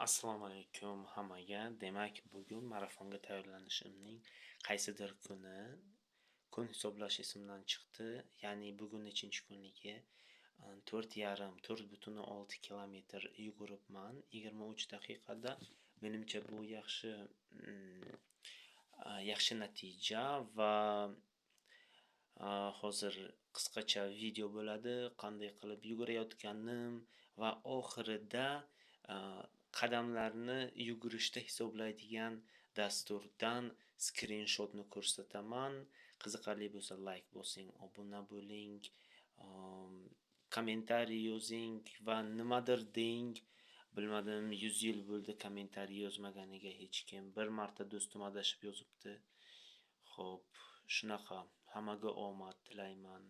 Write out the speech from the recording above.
Assalomu alaykum hammaga. Demak, bugun marafonga tayyorlanishimning qaysidir kun hisoblash esimdan chiqdi. Ya'ni bugun nechinchi kunligi? 4,5 kilometr yuguribman 23 daqiqada. Menimcha bu yaxshi natija va hozir qisqacha video bo'ladi, qanday qilib yugurayotganim va oxirida qadamlarni yugurishda hisoblaydigan dasturdan skrinshotni ko'rsataman. Qiziqarli bo'lsa like bosing, obuna bo'ling, kommentariy yozing va nimadir deng. Bilmadim, 100 yil bo'ldi kommentariy yozmaganiga hech kim. Bir marta do'stim adashib yozibdi. Xo'p, shunaqa. Hammaga omad tilayman.